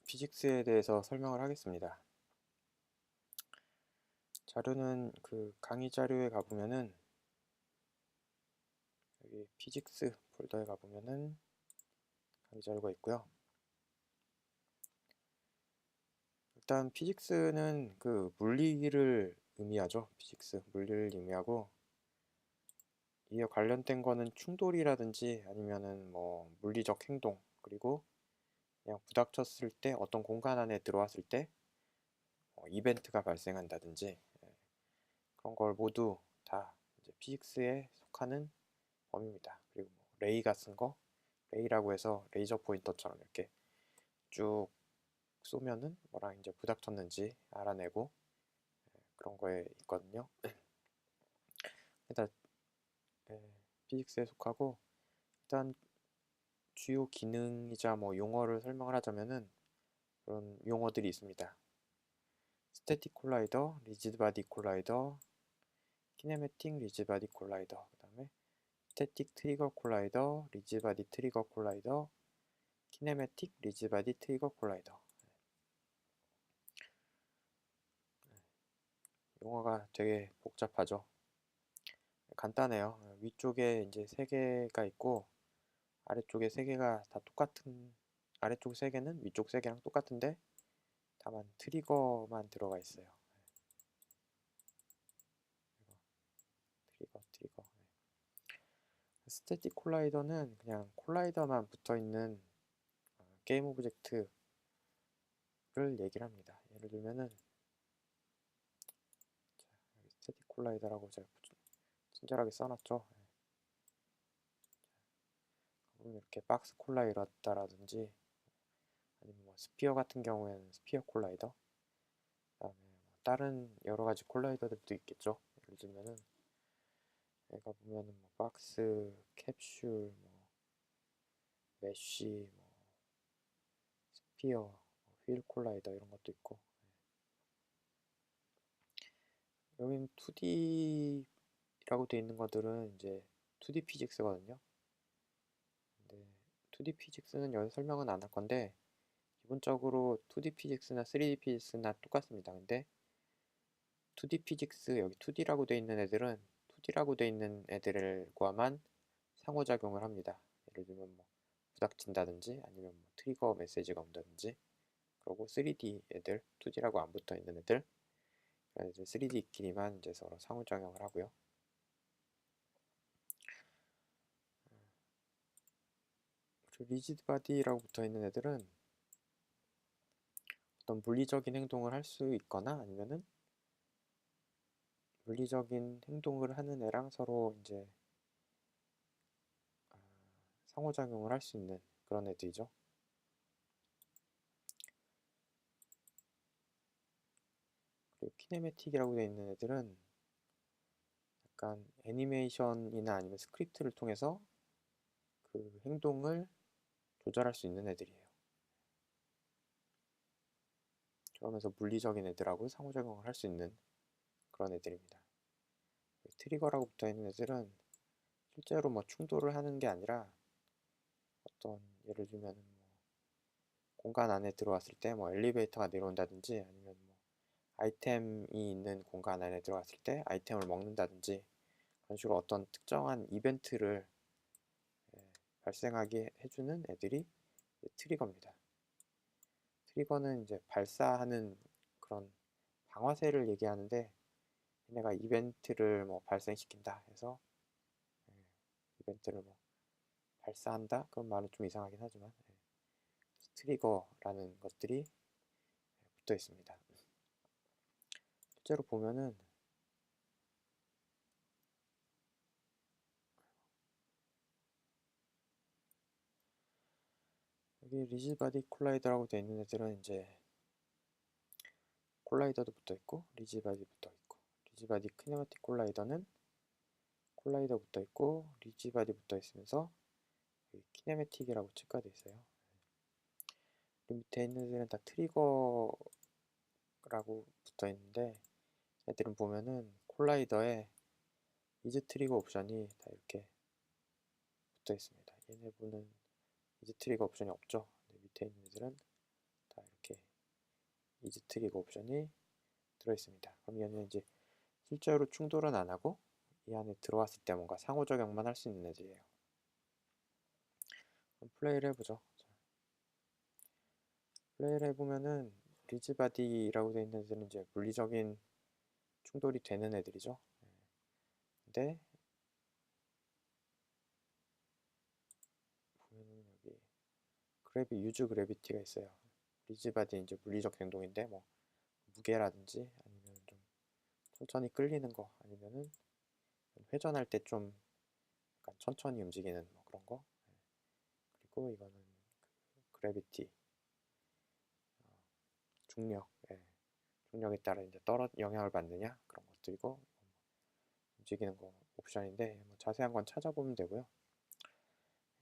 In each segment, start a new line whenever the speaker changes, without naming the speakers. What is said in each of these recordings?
피직스에 대해서 설명을 하겠습니다. 자료는 그 강의 자료에 가보면은 여기 피직스 폴더에 가보면은 강의 자료가 있고요. 일단 피직스는 그 물리를 의미하죠. 피직스 물리를 의미하고 이에 관련된 거는 충돌이라든지 아니면은 뭐 물리적 행동, 그리고 그냥 부닥쳤을 때 어떤 공간 안에 들어왔을 때 이벤트가 발생한다든지 그런 걸 모두 다 이제 피직스에 속하는 범위입니다. 그리고 뭐 레이가 쓴 거, 레이라고 해서 레이저 포인터처럼 이렇게 쭉 쏘면은 뭐랑 이제 부닥쳤는지 알아내고 그런 거에 있거든요. 일단 피직스에 속하고, 일단 주요 기능이자 뭐 용어를 설명을 하자면은 그런 용어들이 있습니다. 스태틱 콜라이더, 리지드 바디 콜라이더, 키네매틱 리지드 바디 콜라이더, 그 다음에 스태틱 트리거 콜라이더, 리지드 바디 트리거 콜라이더, 키네매틱 리지드 바디 트리거 콜라이더. 용어가 되게 복잡하죠. 간단해요. 위쪽에 이제 3개가 있고 아래쪽에 3개가 다 똑같은, 아래쪽 3개는 위쪽 3개랑 똑같은데 다만 트리거만 들어가 있어요. 트리거. 스태틱 콜라이더는 그냥 콜라이더만 붙어 있는 게임 오브젝트를 얘기를 합니다. 예를 들면은 스태틱 콜라이더라고 제가 친절하게 써놨죠. 이렇게 박스 콜라이더라든지 아니면 뭐 스피어 같은 경우에는 스피어 콜라이더, 그다음에 뭐 다른 여러 가지 콜라이더들도 있겠죠. 예를 들면은 얘가 보면은 뭐 박스, 캡슐, 뭐 메쉬, 뭐 스피어, 휠 콜라이더 이런 것도 있고. 여기는 2D라고 되어 있는 것들은 이제 2D 피직스거든요. 근데 2D 피직스는 여기서 설명은 안 할 건데 기본적으로 2D 피직스나 3D 피직스나 똑같습니다. 근데 2D 피직스, 여기 2D라고 되어 있는 애들은 2D라고 되어 있는 애들과만 상호작용을 합니다. 예를 들면 뭐 부닥친다든지 아니면 뭐 트리거 메시지가 온다든지. 그리고 3D 애들, 2D라고 안 붙어 있는 애들, 이런 애들 3D끼리만 이제 서로 상호작용을 하고요. 그리고 리지드 바디라고 붙어 있는 애들은 어떤 물리적인 행동을 할 수 있거나 아니면은 물리적인 행동을 하는 애랑 서로 이제 상호작용을 할 수 있는 그런 애들이죠. 그리고 키네매틱이라고 되어 있는 애들은 약간 애니메이션이나 아니면 스크립트를 통해서 그 행동을 조절할 수 있는 애들이에요. 그러면서 물리적인 애들하고 상호작용을 할 수 있는 그런 애들입니다. 트리거라고 붙어 있는 애들은 실제로 뭐 충돌을 하는 게 아니라 어떤, 예를 들면 뭐 공간 안에 들어왔을 때 뭐 엘리베이터가 내려온다든지 아니면 뭐 아이템이 있는 공간 안에 들어갔을 때 아이템을 먹는다든지 그런 식으로 어떤 특정한 이벤트를 발생하게 해주는 애들이 트리거입니다. 트리거는 이제 발사하는 그런 방아쇠를 얘기하는데, 얘네가 이벤트를 뭐 발생시킨다 해서 이벤트를 뭐 발사한다? 그런 말은 좀 이상하긴 하지만 트리거라는 것들이 붙어 있습니다. 실제로 보면은 여기 리지드 바디 콜라이더라고 되어 있는 애들은 이제 콜라이더도 붙어 있고 리지드 바디 붙어 있고, 리지드 바디 키네마틱 콜라이더는 콜라이더 붙어 있고 리지드 바디 붙어 있으면서 키네매틱이라고 체크가 있어요. 그리고 밑에 있는 애들은 다 트리거라고 붙어 있는데, 애들은 보면은 콜라이더에 이즈 트리거 옵션이 다 이렇게 붙어 있습니다. 얘네분은 이즈 트리거 옵션이 없죠. 밑에 있는 애들은 다 이즈 트리거 옵션이 들어있습니다. 그럼 얘는 이제 실제로 충돌은 안 하고 이 안에 들어왔을 때 뭔가 상호작용만 할 수 있는 애들이에요. 그럼 플레이를 해보죠. 자, 플레이를 해보면은 리즈바디라고 되어 있는 애들은 이제 물리적인 충돌이 되는 애들이죠. 근데 보면은 여기 유즈 그래비티가 있어요. 리즈바디 이제 물리적 행동인데 뭐 무게라든지 아니면 좀 천천히 끌리는 거 아니면은 회전할 때 좀 약간 천천히 움직이는 뭐 그런 거. 그리고 이거는 그 그래비티 중력, 중력에 따라 이제 영향을 받느냐 그런 것들이고 움직이는 거 옵션인데 뭐 자세한 건 찾아보면 되고요.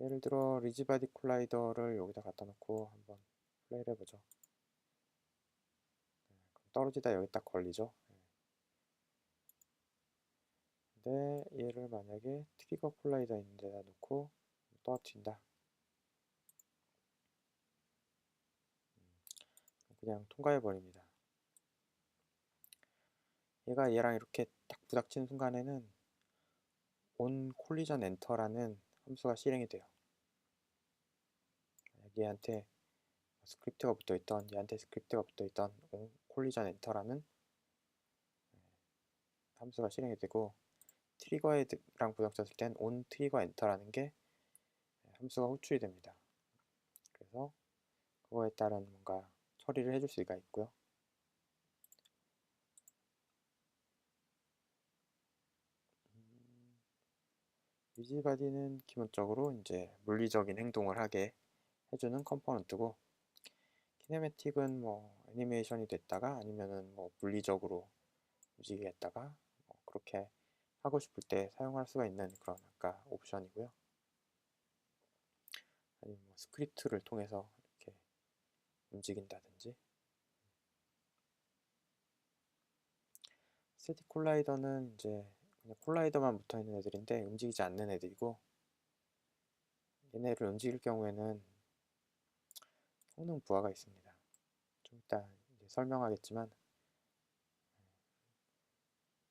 예를 들어 리지바디 콜라이더를 여기다 갖다 놓고 한번 플레이를 해보죠. 그럼 떨어지다 여기 딱 걸리죠. 근데 얘를 만약에 트리거 콜라이더 있는 데다 놓고 떨어뜨린다. 그냥 통과해버립니다. 얘가 얘랑 이렇게 딱 부닥치는 순간에는 온 콜리전 엔터라는 함수가 실행이 돼요. 얘한테 스크립트가 붙어있던 얘한테 스크립트가 붙어있던 온 콜리전 엔터라는 함수가 실행이 되고 트리거랑 부닥쳤을 땐 온 트리거 엔터라는 게 함수가 호출이 됩니다. 그래서 그거에 따른 뭔가 처리를 해줄 수가 있고요. 리지바디는 기본적으로 이제 물리적인 행동을 하게 해주는 컴포넌트고 키네매틱은 뭐 애니메이션이 됐다가 아니면은 뭐 물리적으로 움직이게 했다가 뭐 그렇게 하고 싶을 때 사용할 수가 있는 그런 아까 옵션이고요. 아니면 뭐 스크립트를 통해서 이렇게 움직인다든지. 스태틱 콜라이더는 이제 그냥 콜라이더만 붙어 있는 애들인데 움직이지 않는 애들이고 얘네를 움직일 경우에는 성능 부하가 있습니다. 좀 이따 이제 설명하겠지만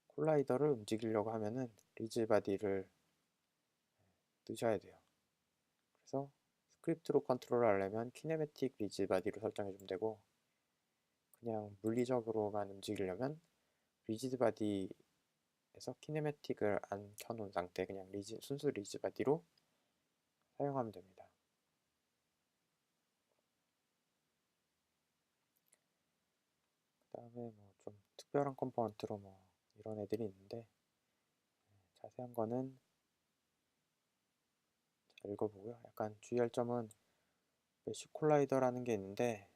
콜라이더를 움직이려고 하면은 리즈바디를 넣으셔야 돼요. 그래서 스크립트로 컨트롤 하려면 키네매틱 리즈바디로 설정해 주면 되고 그냥 물리적으로만 움직이려면 리지드바디에서 키네매틱을 안 켜놓은 상태 그냥 순수 리지드바디로 사용하면 됩니다. 그 다음에 뭐 좀 특별한 컴포넌트로 뭐 이런 애들이 있는데 자세한 거는 잘 읽어보고요. 약간 주의할 점은 메쉬 콜라이더라는 게 있는데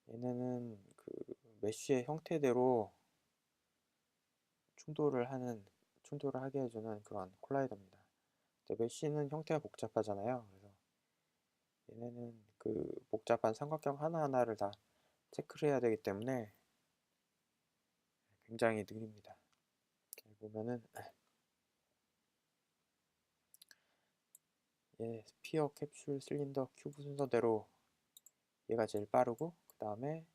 얘네는 그 메쉬의 형태대로 충돌을 하게 해주는 그런 콜라이더입니다. 메쉬는 형태가 복잡하잖아요. 그래서 얘네는 그 복잡한 삼각형 하나하나를 다 체크를 해야 되기 때문에 굉장히 느립니다. 보면은 얘 스피어, 캡슐, 실린더, 큐브 순서대로 얘가 제일 빠르고 그 다음에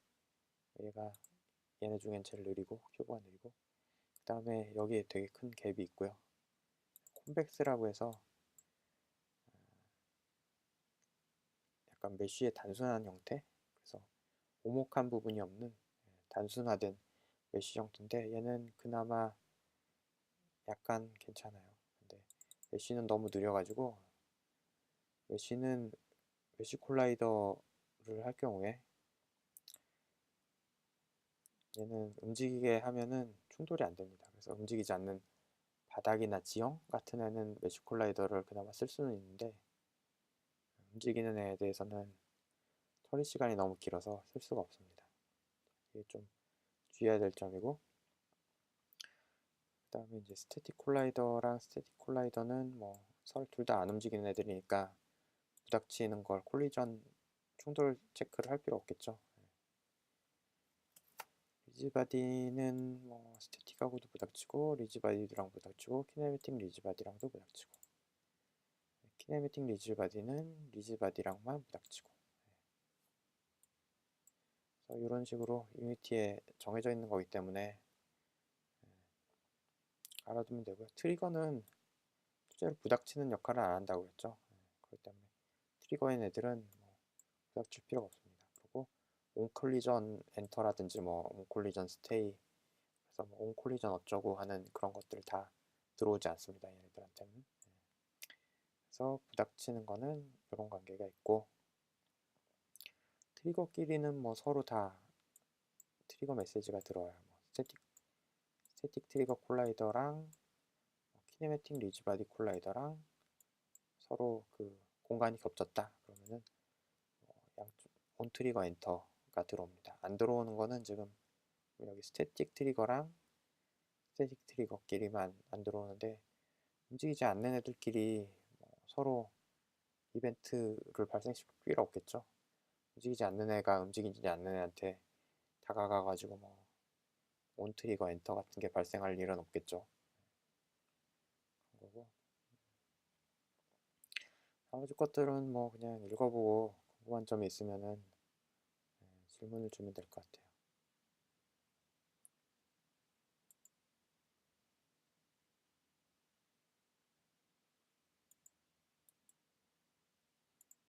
얘네 중엔 제일 느리고 큐브가 느리고 그 다음에 여기에 되게 큰 갭이 있고요. 콘벡스라고 해서 약간 메쉬의 단순한 형태 그래서 오목한 부분이 없는 단순화된 메쉬 형태인데 얘는 그나마 약간 괜찮아요. 근데 메쉬는 너무 느려가지고 메쉬 콜라이더를 할 경우에 얘는 움직이게 하면은 충돌이 안 됩니다. 그래서 움직이지 않는 바닥이나 지형 같은 애는 메쉬 콜라이더를 그나마 쓸 수는 있는데 움직이는 애에 대해서는 처리 시간이 너무 길어서 쓸 수가 없습니다. 이게 좀 주의해야 될 점이고 그 다음에 이제 스태틱 콜라이더랑 스태틱 콜라이더는 뭐 서로 둘 다 안 움직이는 애들이니까 부닥치는 걸 콜리전 충돌 체크를 할 필요 없겠죠. 리지바디는 뭐 스태틱하고도 부닥치고 리지바디랑 부닥치고 키네매틱 리지바디랑도 부닥치고 키네매틱 리지바디는 리지바디랑만 부닥치고 그래서 이런 식으로 유니티에 정해져 있는 거기 때문에 알아두면 되고요. 트리거는 실제로 부닥치는 역할을 안 한다고 했죠. 그렇기 때문에 트리거인 애들은 뭐 부닥칠 필요가 없습니다. 그리고 온콜리전 엔터라든지 뭐 온콜리전 스테이, 그래서 뭐 온콜리전 어쩌고 하는 그런 것들 다 들어오지 않습니다. 얘네들한테는. 그래서 부닥치는 거는 이런 관계가 있고, 트리거끼리는 뭐 서로 다 트리거 메시지가 들어와요. 뭐 스태틱 트리거 콜라이더랑 키네매틱 리지바디 콜라이더랑 서로 그 공간이 겹쳤다 그러면은 양쪽 온 트리거 엔터가 들어옵니다. 안 들어오는 거는 지금 여기 스태틱 트리거랑 스태틱 트리거끼리만 안 들어오는데, 움직이지 않는 애들끼리 뭐 서로 이벤트를 발생시킬 필요 없겠죠. 움직이지 않는 애가 움직이지 않는 애한테 다가가가지고 뭐 온 트리거 엔터 같은 게 발생할 일은 없겠죠. 그런 거고, 나머지 것들은 뭐 그냥 읽어보고 궁금한 점이 있으면은 질문을 주면 될 것 같아요.